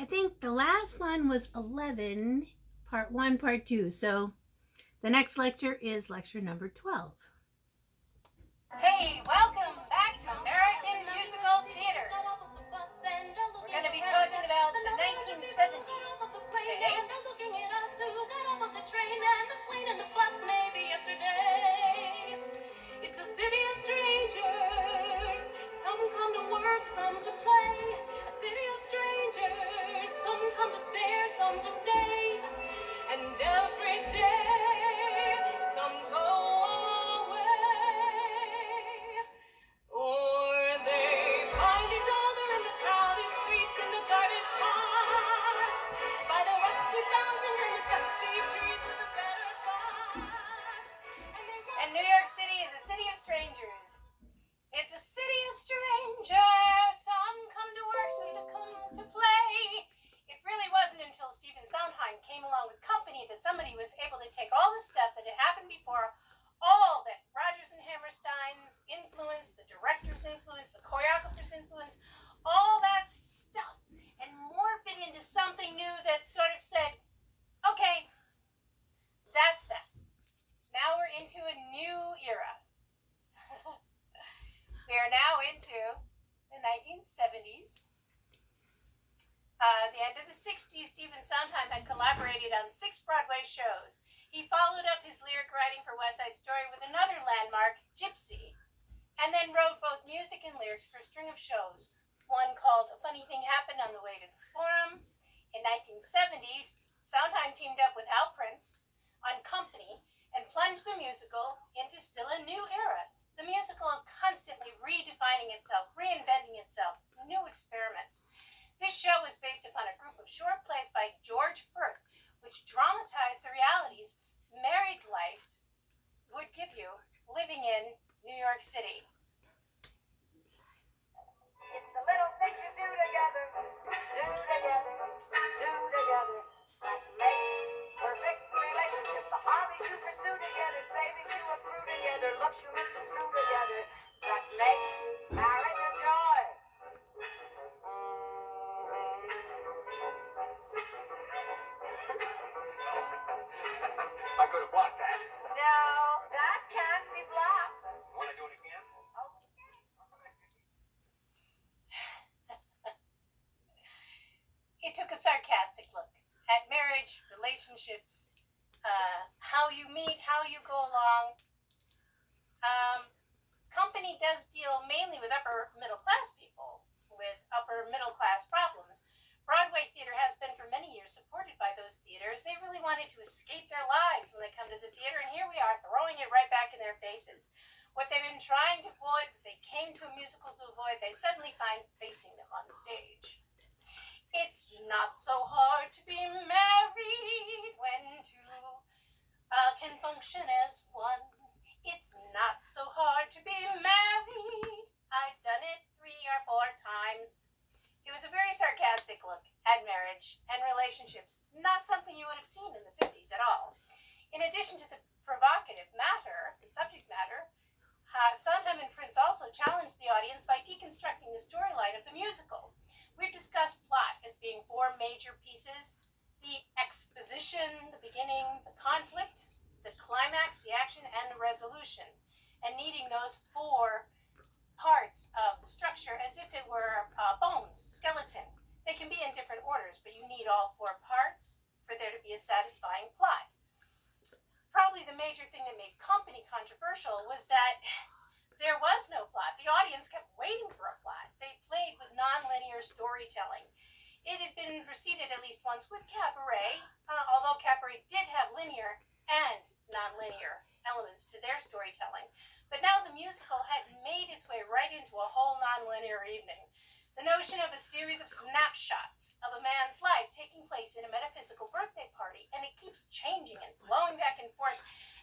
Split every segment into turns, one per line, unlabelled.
think the last one was 11, part 1, part 2. So the next lecture is lecture number 12.
Hey, welcome back to American Musical Theater. We're going to be talking about the 1970s today.
It's a city of strangers. Some come to work, some to play. A city of strangers. Some come to stare, some to stay. And every day, some go away. Or they find each other in the crowded streets, in the guarded parks, by the rusty fountains and the dusty trees with the battered box.
And New York City is a city of strangers. It's a city of strangers. Some come to work, some to come to play. It really wasn't until Stephen Sondheim came along with company that somebody was able to take all the stuff that had happened before, all that Rodgers and Hammerstein's influence, the director's influence, the choreographer's influence, all that stuff, and morph it into something new that sort of said, okay, that's that. Now we're into a new era. We are now into the 1970s. The end of the 60s, Stephen Sondheim had collaborated on 6 Broadway shows. He followed up his lyric writing for West Side Story with another landmark, Gypsy, and then wrote both music and lyrics for a string of shows. One called A Funny Thing Happened on the Way to the Forum. In 1970, Sondheim teamed up with Al Prince on Company and plunged the musical into still a new era. The musical is constantly redefining itself, reinventing itself, new experiments. This show is based upon a group of short plays by George Firth, which dramatized the realities married life would give you living in New York City.
It's the little things you do together, that make perfect relationships. The hobbies you pursue together, saving you a brew together, looks you miss and stew together, that make marriage a joy.
I could have blocked that.
No, that can't be blocked.
Want to do it again?
He took a sarcastic look at marriage, relationships, how you meet, how you go along. Company does deal mainly with upper middle class people, with upper middle class problems. Broadway theater has been for many years supported by those theaters. They really wanted to escape their lives when they come to the theater, and here we are throwing it right back in their faces. What they've been trying to avoid, what they came to a musical to avoid, they suddenly find facing them on the stage. It's not so hard to be married when two can function as one. It's not so hard to be married. I've done it 3 or 4 times. It was a very sarcastic look at marriage and relationships, not something you would have seen in the 50s at all. In addition to the provocative matter, the subject matter, Sondheim and Prince also challenged the audience by deconstructing the storyline of the musical. We've discussed plot as being 4 major pieces: the exposition, the beginning, the conflict, the climax, the action, and the resolution, and needing those 4 parts of the structure as if it were bones, skeleton. They can be in different orders, but you need all 4 parts for there to be a satisfying plot. Probably the major thing that made Company controversial was that there was no plot. The audience kept waiting for a plot. They played with non-linear storytelling. It had been preceded at least once with Cabaret, although Cabaret did have linear and non-linear elements to their storytelling. But now the musical had made its way right into a whole non-linear evening. The notion of a series of snapshots of a man's life taking place in a metaphysical birthday party, and it keeps changing and flowing back and forth,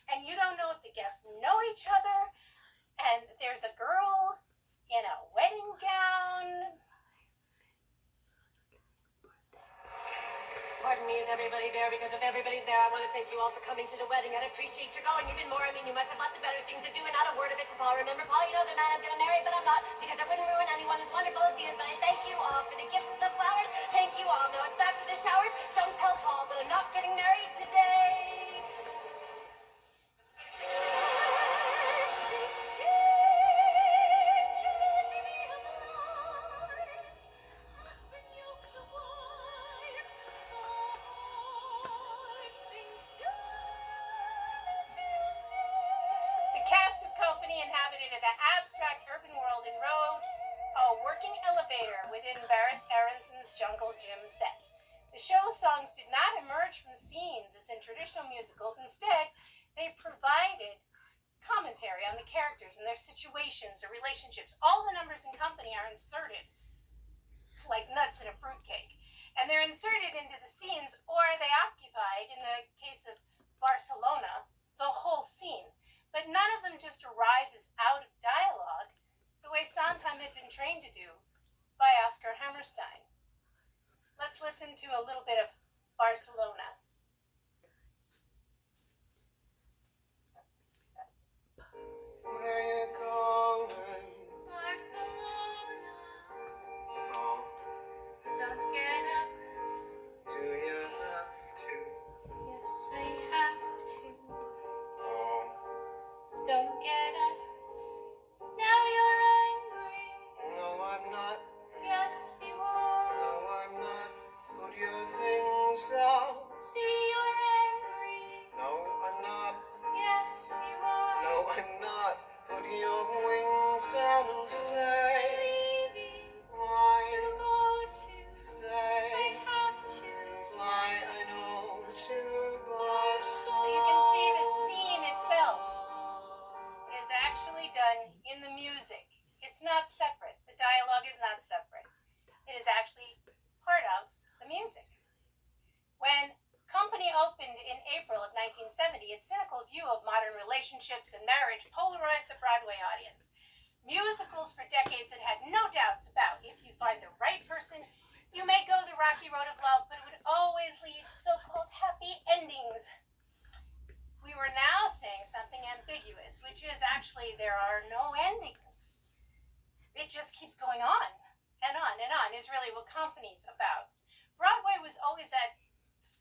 and you don't know if the guests know each other, and there's a girl in a wedding gown.
Pardon me, is everybody there? Because if everybody's there, I want to thank you all for coming to the wedding. I'd appreciate your going even more. I mean, you must have lots of better things to do, and not a word of it to Paul. Remember, Paul, you know the man I'm going to marry, but I'm not, because I wouldn't ruin anyone as wonderful as he is. But I thank you all for the gifts and the flowers. Thank You all know it's back to the showers. Don't tell Paul that I'm not getting married today.
The cast of company inhabited an abstract urban world and rode a working elevator within Barris Aronson's Jungle Gym set. The show songs did not emerge from scenes as in traditional musicals. Instead, they provided commentary on the characters and their situations or relationships. All the numbers in company are inserted like nuts in a fruitcake. And they're inserted into the scenes, or they occupied, in the case of Barcelona, the whole scene. But none of them just arises out of dialogue the way Sondheim had been trained to do by Oscar Hammerstein. Let's listen to a little bit of Barcelona.
Where you going?
Barcelona,
Oh,
don't get up.
do you have to?
Yes, I have to.
Oh,
Don't get up. Now you're angry.
no, I'm not.
Yes, you are.
No, I'm not. Put your things down.
See, you're angry.
No, I'm not.
Yes, you are.
No, I'm not. Put your wings down and stay.
Leaving
Why
to go to. I
stay?
have to.
Fly, I know, to Barcelona.
So you can see the scene itself is actually done in the music. It's not separate. The dialogue is not separate. It is actually part of the music. When Company opened in April of 1970, its cynical view of modern relationships and marriage polarized the Broadway audience. Musicals for decades had had no doubts about if you find the right person, you may go the rocky road of love, but it would always lead to so-called happy endings. We were now saying something ambiguous, which is actually there are no endings. It just keeps going on and on and on is really what Company's about. Broadway was always that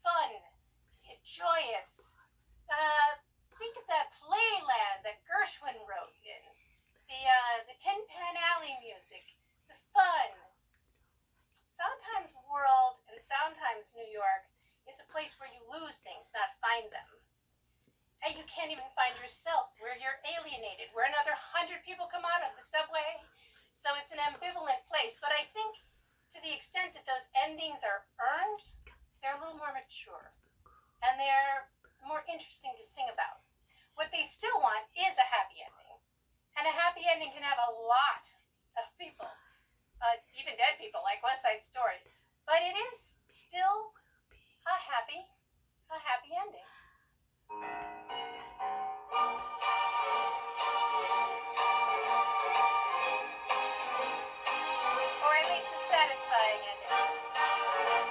fun, joyous, think of that Playland that Gershwin wrote in, the Tin Pan Alley music, the fun. Sondheim's world and Sondheim's New York is a place where you lose things, not find them. And you can't even find yourself, where you're alienated, where another 100 people come out of the subway. So it's an ambivalent place. But I think to the extent that those endings are earned, they're a little more mature. And they're more interesting to sing about. What they still want is a happy ending. And a happy ending can have a lot of people, even dead people, like West Side Story. But it is still a happy ending. Or at least a satisfying ending.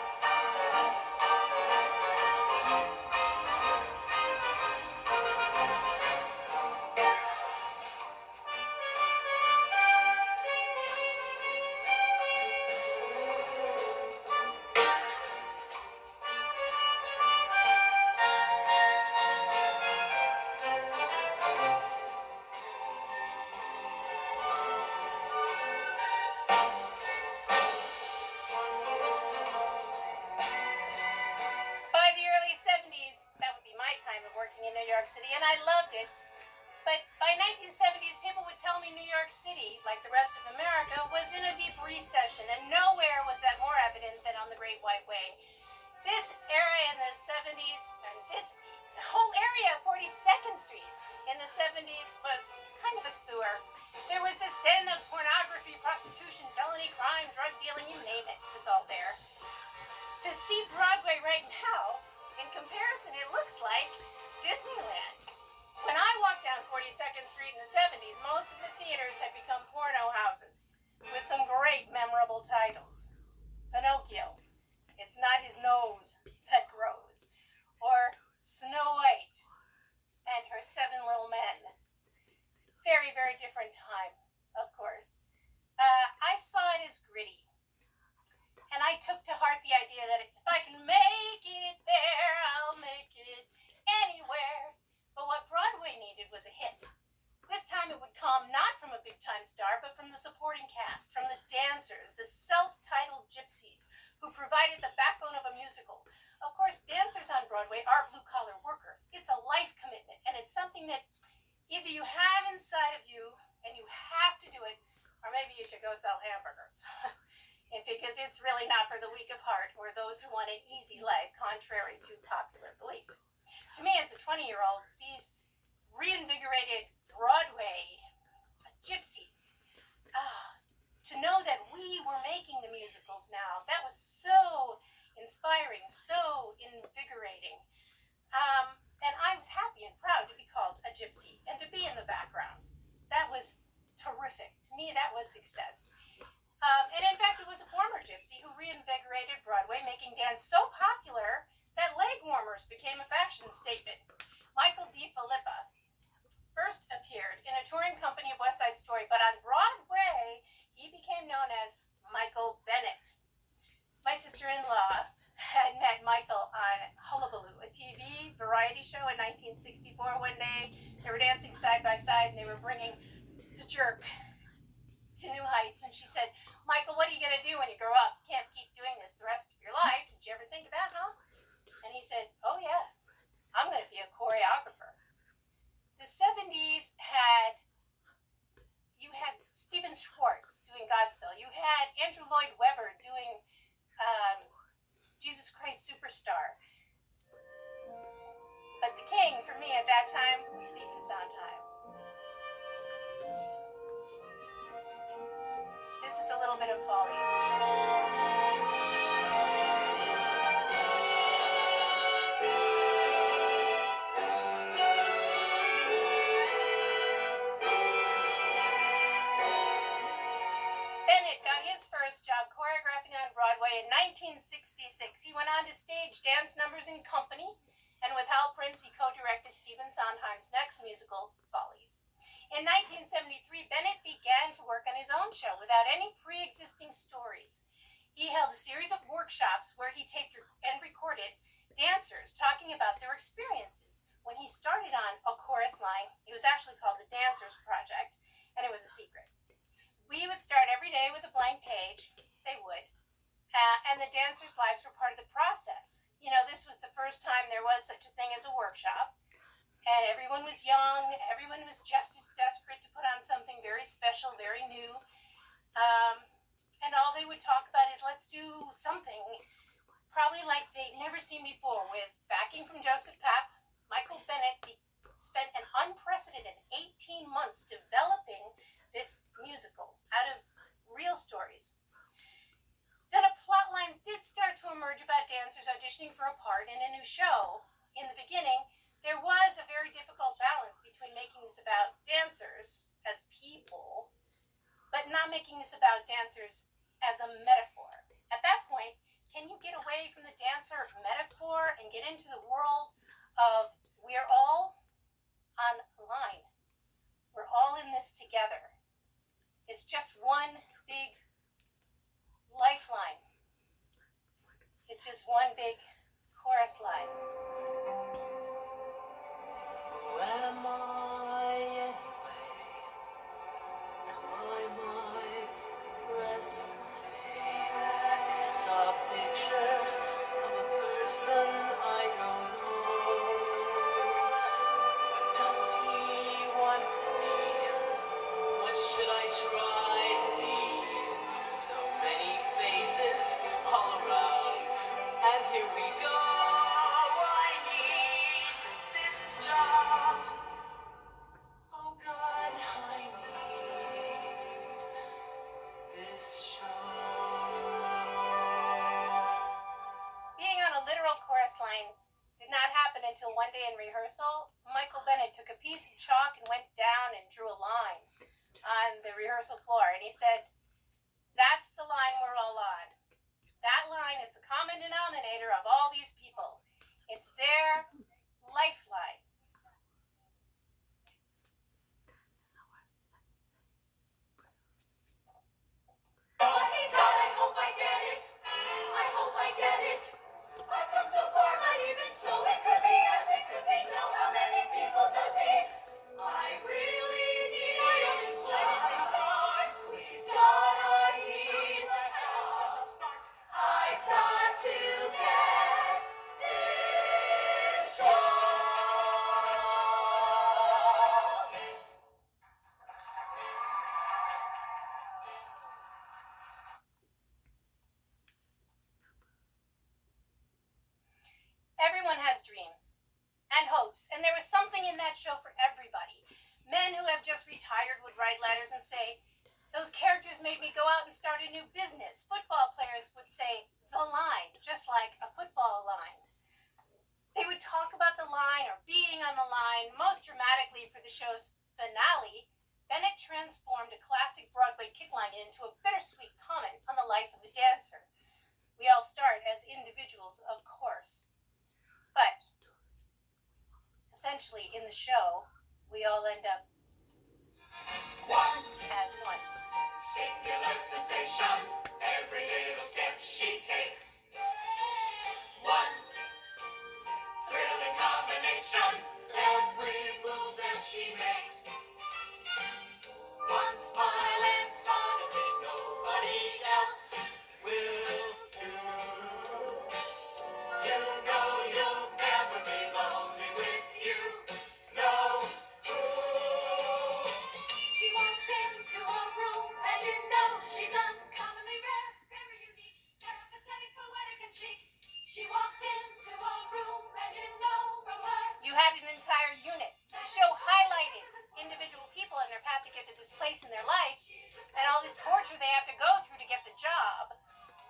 By the early 70s, that would be my time of working in New York City, and I loved it. But by 1970s, people would tell me New York City, like the rest of America, was in a deep recession, and nowhere was that more evident than on the Great White Way. This area in the 70s, and this whole area of 42nd Street in the 70s was kind of a sewer. There was this den of pornography, prostitution, felony, crime, drug dealing, you name it, was all there. To see Broadway right now, in comparison, it looks like Disneyland. When I walked down 42nd Street in the 70s, most of the theaters had become porno houses with some great memorable titles. Pinocchio, It's Not His Nose That Grows, or Snow White and Her Seven Little Men. Very, very different time, of course. I saw it as gritty. And I took to to heart the idea that if I can make it there, I'll make it anywhere. But what Broadway needed was a hit. This time it would come not from a big-time star, but from the supporting cast, from the dancers, the self-titled gypsies, who provided the backbone of a musical. Of course, dancers on Broadway are blue-collar workers. It's a life commitment, and it's something that either you have inside of you, and you have to do it, or maybe you should go sell hamburgers. Because it's really not for the weak of heart or those who want an easy life, contrary to popular belief. To me, as a 20-year-old, these reinvigorated Broadway gypsies, to know that we were making the musicals now, that was so inspiring, so invigorating. And I was happy and proud to be called a gypsy and to be in the background. That was terrific. To me, that was success. And in fact, it was a former gypsy who reinvigorated Broadway, making dance so popular that leg warmers became a fashion statement. Michael D. Filippa first appeared in a touring company of West Side Story, but on Broadway, he became known as Michael Bennett. My sister-in-law had met Michael on Hullabaloo, a TV variety show in 1964. One day, they were dancing side by side, and they were bringing the jerk to new heights, and she said, "Michael, what are you going to do when you grow up? You can't keep doing this the rest of your life. Did you ever think of that, huh?" And he said, "Oh, yeah, I'm going to be a choreographer." The 70s you had Stephen Schwartz doing Godspell. You had Andrew Lloyd Webber doing Jesus Christ Superstar. But the king, for me at that time, was Stephen Sondheim. This is a little bit of Follies. Bennett got his first job choreographing on Broadway in 1966. He went on to stage dance numbers in company, and with Hal Prince, he co-directed Stephen Sondheim's next musical, Follies. In 1973, Bennett began to work on his own show without any pre-existing stories. He held a series of workshops where he taped and recorded dancers talking about their experiences. When he started on a chorus line, it was actually called the Dancers Project, and it was a secret. We would start every day with a blank page. They would. And the dancers' lives were part of the process. You know, this was the first time there was such a thing as a workshop. And everyone was young. Everyone was just as desperate to put on something very special, very new. And all they would talk about is, let's do something probably like they'd never seen before. With backing from Joseph Papp, Michael Bennett spent an unprecedented 18 months developing this musical out of real stories. Then plot lines did start to emerge about dancers auditioning for a part in a new show. In the beginning, there was a very difficult balance between making this about dancers as people, but not making this about dancers as a metaphor. At that point, can you get away from the dancer metaphor and get into the world of we're all on line? We're all in this together. It's just one big lifeline. It's just one big chorus line.
Who am I anyway? Am I my resume? That is a picture of a person I don't know. What does he want from me? What should I try to be? So many faces all around, and here we go. I need this job. Oh God, I need this show.
Being on a literal chorus line did not happen until one day in rehearsal. Michael Bennett took a piece of chalk and went down and drew a line on the rehearsal floor, and he said, "That's the line we're all on. That line is the common denominator of all these people. It's their lifeline."
Oh, God, I hope I get it. I hope I get it. I've come so far, but even so, it could be us, it could be no. How many people does he? I really need my own time. Please, God, I need the start. I've got to get this show.
Everyone has dreams and hopes, and there was something in that show for everybody. Men who have just retired would write letters and say, those characters made me go out and start a new business. Football players would say, the line, just like a football line. They would talk about the line or being on the line. Most dramatically for the show's finale, Bennett transformed a classic Broadway kick line into a bittersweet comment on the life of a dancer. We all start as individuals, of course. But essentially in the show, we all end up as one.
Singular sensation, every little step she takes. One thrilling combination, every move that she makes. One smile and suddenly nobody else will do. You know you'll never be lonely with you. No. Ooh. She walks into a room and you know she's uncommonly rare, very unique, sympathetic, poetic, and chic. She walks into a room and you know from her.
You had an entire unit. The show highlighted individual people and their path to get to this place in their life and all this torture they have to go through to get the job.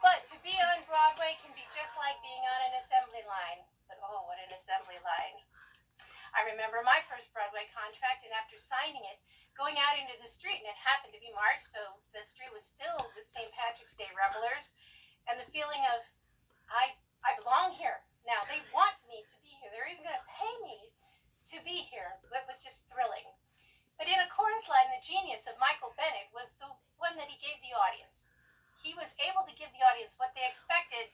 But to be on Broadway can be just like being on an assembly line. But oh, what an assembly line. I remember my first Broadway contract, and after signing it, going out into the street, and it happened to be March, so the street was filled with St. Patrick's Day revelers, and the feeling of, I belong here. Now, they want me to be here. They're even going to pay me to be here. It was just thrilling. But in A Chorus Line, the genius of Michael Bennett was the one that he gave the audience. He was able to give the audience what they expected,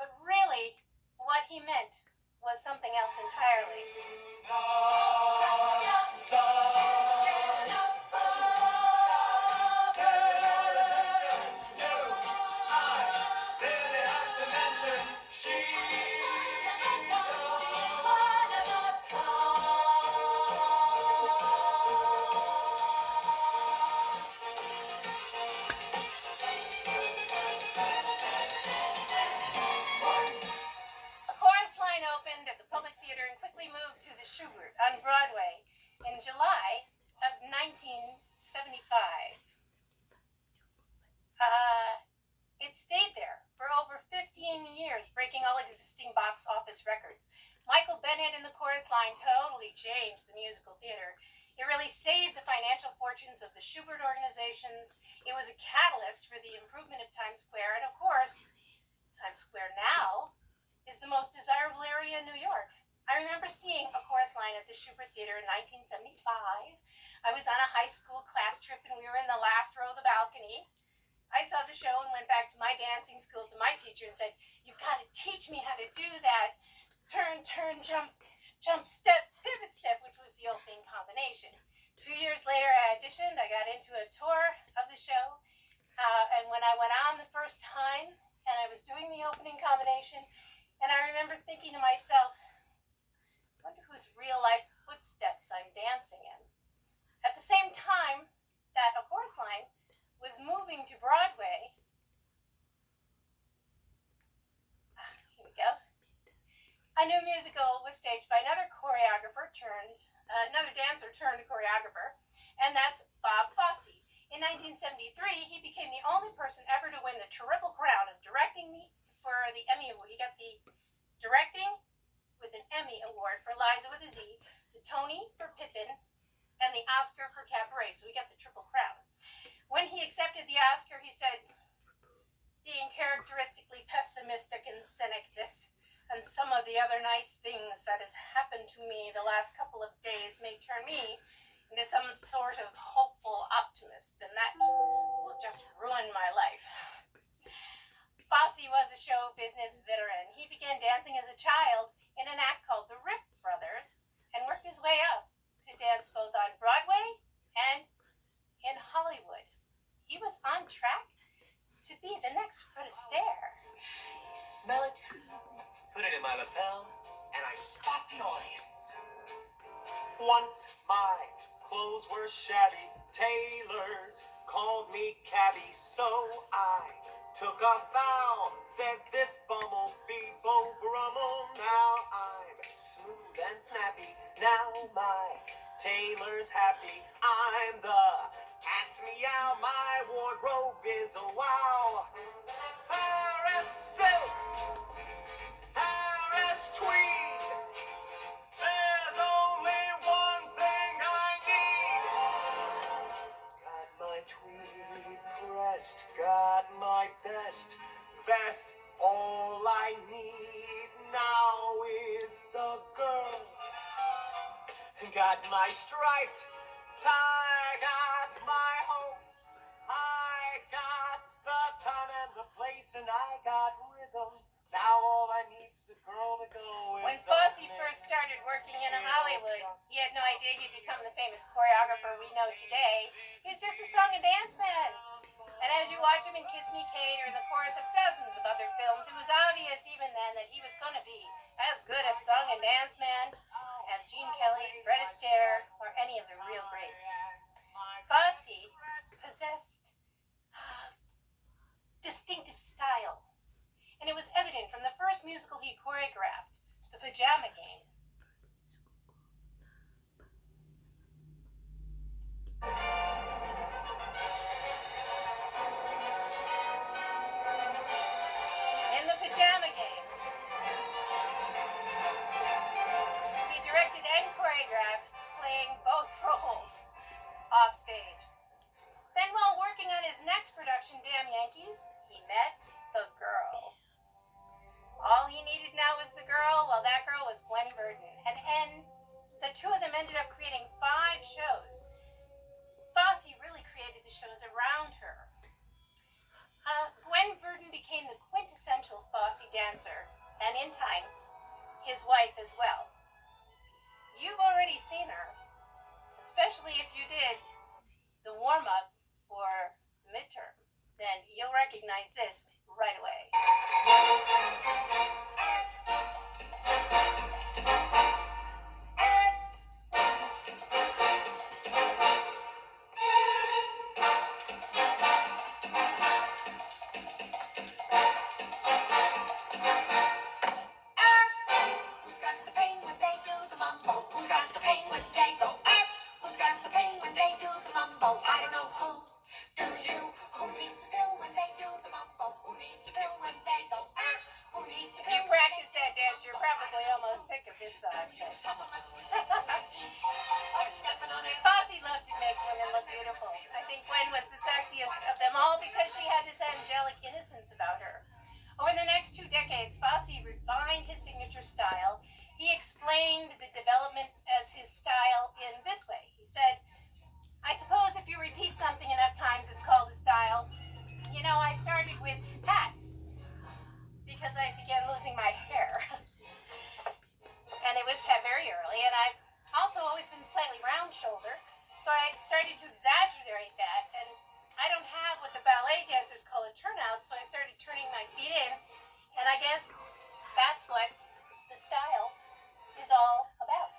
but really, what he meant was something else entirely. Opened at the Public Theater and quickly moved to the Schubert on Broadway in July of 1975. It stayed there for over 15 years, breaking all existing box office records. Michael Bennett and the Chorus Line totally changed the musical theater. It really saved the financial fortunes of the Schubert organizations. It was a catalyst for the improvement of Times Square, and of course, Times Square now is the most desirable area in New York. I remember seeing A Chorus Line at the Schubert Theater in 1975. I was on a high school class trip and we were in the last row of the balcony. I saw the show and went back to my dancing school to my teacher and said, you've got to teach me how to do that turn, jump, step, pivot step, which was the opening combination. 2 years later, I auditioned. I got into a tour of the show. And when I went on the first time and I was doing the opening combination, and I remember thinking to myself, I wonder whose real life footsteps I'm dancing in. At the same time that A Chorus Line was moving to Broadway, here we go, a new musical was staged by another dancer turned choreographer, and that's Bob Fosse. In 1973, he became the only person ever to win the Triple Crown of directing for the Emmy Award. He got the directing with an Emmy Award for Liza with a Z, the Tony for Pippin, and the Oscar for Cabaret. So he got the Triple Crown. When he accepted the Oscar, he said, being characteristically pessimistic and cynic, this and some of the other nice things that has happened to me the last couple of days may turn me into some sort of hopeful optimist, and that will just ruin my life. Fosse was a show business veteran. He began dancing as a child in an act called the Riff Brothers and worked his way up to dance both on Broadway and in Hollywood. He was on track to be the next Fred Astaire.
Smell it, put it in my lapel, and I spot the audience.
Once my clothes were shabby, tailors called me cabby, so I took a vow, said this bumm'll be Beau Brummel. Now I'm smooth and snappy, now my tailor's happy. I'm the cat's meow, my wardrobe is a wow. Paris silk, Paris tweed, there's only one thing I need. Got my tweed pressed, got my best, all I need now is the girl. Got my striped tie, got my hopes, I got the time and the place, and I got rhythm. Now all I need's the girl to go with.
When Fosse first started working in Hollywood, he had no idea he'd become the famous choreographer we know today. He was just a song and dance man. And as you watch him in Kiss Me Kate or the chorus of dozens of other films, it was obvious even then that he was going to be as good a song and dance man as Gene Kelly, Fred Astaire, or any of the real greats. Fosse possessed distinctive style, and it was evident from the first musical he choreographed, The Pajama Game. In The Pajama Game, he directed and choreographed, playing both roles off stage. Then while working on his next production, Damn Yankees, he met the girl. All he needed now was the girl. Well, that girl was Gwen Verdon. And the two of them ended up creating 5 shows. Fosse really created the shows around her. Gwen Verdon became the quintessential Fosse dancer, and in time, his wife as well. You've already seen her, especially if you did the warm-up for midterm. Then you'll recognize this right away.
Who's got the pain when they do the mumbo? Who's got the pain when they go up? Who's got the pain when they do the mumbo? I don't know who. Do you? Who needs a pill when they do the mumbo? Who needs a pill when they go up? Who needs a
If you
pill?
practice that dance, you're probably almost sick of this song.
Some of us are sick of are stepping on it.
Fosse loved to make women look beautiful. I think Gwen was the sexiest of them all because she had this angelic innocence about her. Over the next 2 decades, Fosse refined his signature style. He explained the development as his style in this way. He said, I suppose if you repeat something enough times, it's called a style. You know, I started with hats because I began losing my hair. And it was very early, and I've also always been slightly round-shouldered, so I started to exaggerate that, and I don't have what the ballet dancers call a turnout, so I started turning my feet in, and I guess that's what the style is all about.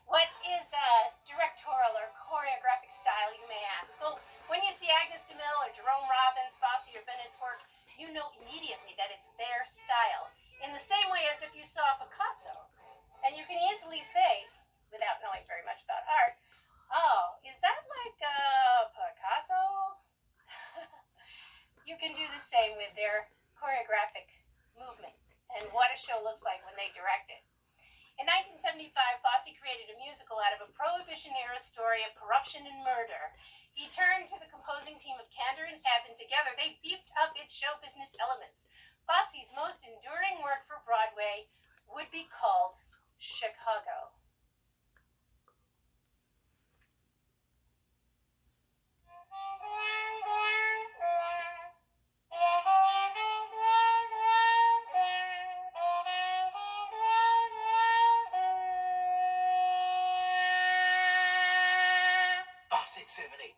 What is a directorial or choreographic style, you may ask? Well, when you see Agnes DeMille or Jerome Robbins, Fosse, or Bennett's work, you know immediately that it's their style. In the same way as if you saw Picasso. And you can easily say, without knowing very much about art, oh, is that like Picasso? You can do the same with their choreographic movement and what a show looks like when they direct it. In 1975, Fosse created a musical out of a Prohibition-era story of corruption and murder. He turned to the composing team of Kander and Ebb, and together they beefed up its show business elements. Fosse's most enduring work for Broadway would be called Chicago.
878.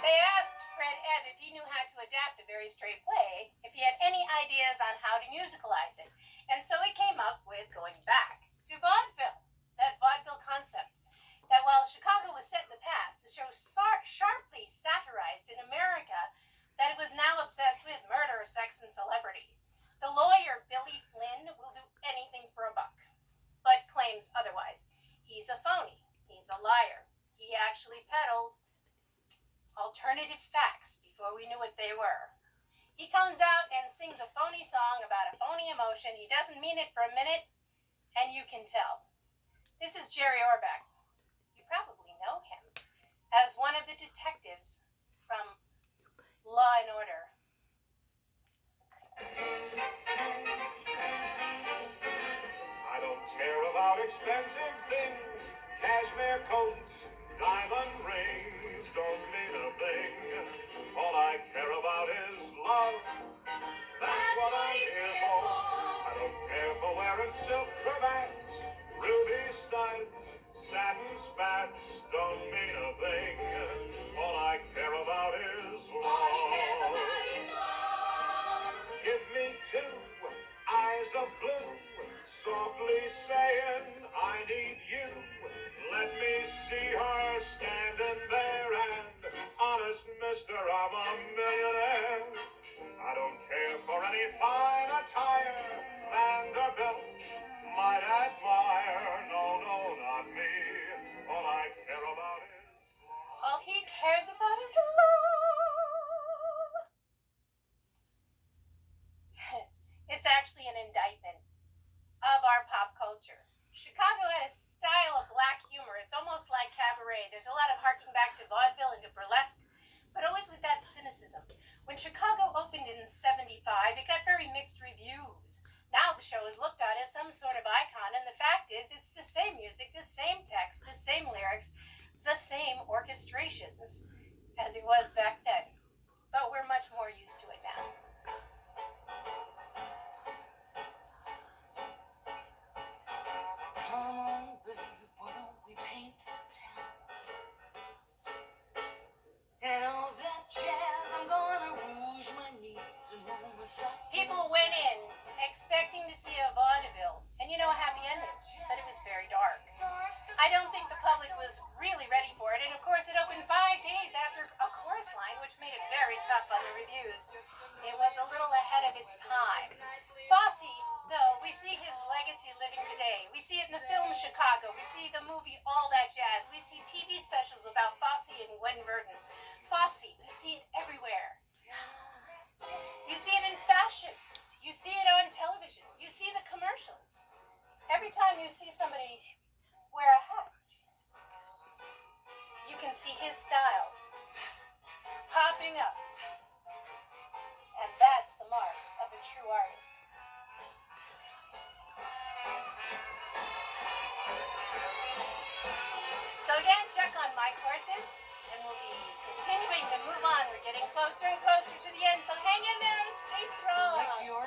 They asked Fred Ebb if he knew how to adapt a very straight play, if he had any ideas on how to musicalize it. And so he came up with going back to vaudeville, that vaudeville concept. That while Chicago was set in the past, the show sharply satirized in America that it was now obsessed with murder, sex, and celebrity. The lawyer, Billy Flynn, will do anything for a buck, but claims otherwise. He's a phony. He's a liar. He actually peddles alternative facts before we knew what they were. He comes out and sings a phony song about a phony emotion. He doesn't mean it for a minute, and you can tell. This is Jerry Orbach. You probably know him as one of the detectives from Law and Order.
I don't care about expensive things, cashmere coats, diamond rings, don't mean a thing. All I care about is love. That's what I'm here for. I don't care for wearing silk cravats, ruby studs, satin spats, don't mean a thing. All I care about is love. Give me two eyes of blue, softly saying, I need you. Let me see her standing there, and honest mister, I'm a millionaire. I don't care for any fine attire, Vanderbilt might admire. No, no, not me. All I care about is
All he cares about is love. It's actually an indictment of our pop culture. Chicago had a style of black humor. It's almost like cabaret. There's a lot of harking back to vaudeville and to burlesque, but always with that cynicism. When Chicago opened in '75, it got very mixed reviews. Now the show is looked on as some sort of icon, and the fact is it's the same music, the same text, the same lyrics, the same orchestrations as it was back then. But we're much more used to it now.
Come on, babe, why don't we paint the town? And all that jazz, I'm gonna rouge my knees and roll my stockings.
People went in expecting to see a vaudeville, and a happy ending, but it was very dark. I don't think the public was really ready for it, and of course it opened 5 days after a chorus line, which made it very tough on the reviews. It was a little ahead of its time. Fosse, though, we see his legacy living today. We see it in the film Chicago. We see the movie All That Jazz. We see TV specials about Fosse and Gwen Verdon. Fosse, we see it everywhere. You see it in fashion. You see it on television. You see the commercials. Every time you see somebody wear a hat, you can see his style popping up. And that's the mark of a true artist. So again, check on my courses, and we'll be continuing to move on. We're getting closer and closer to the end, so hang in there and stay strong.
Like your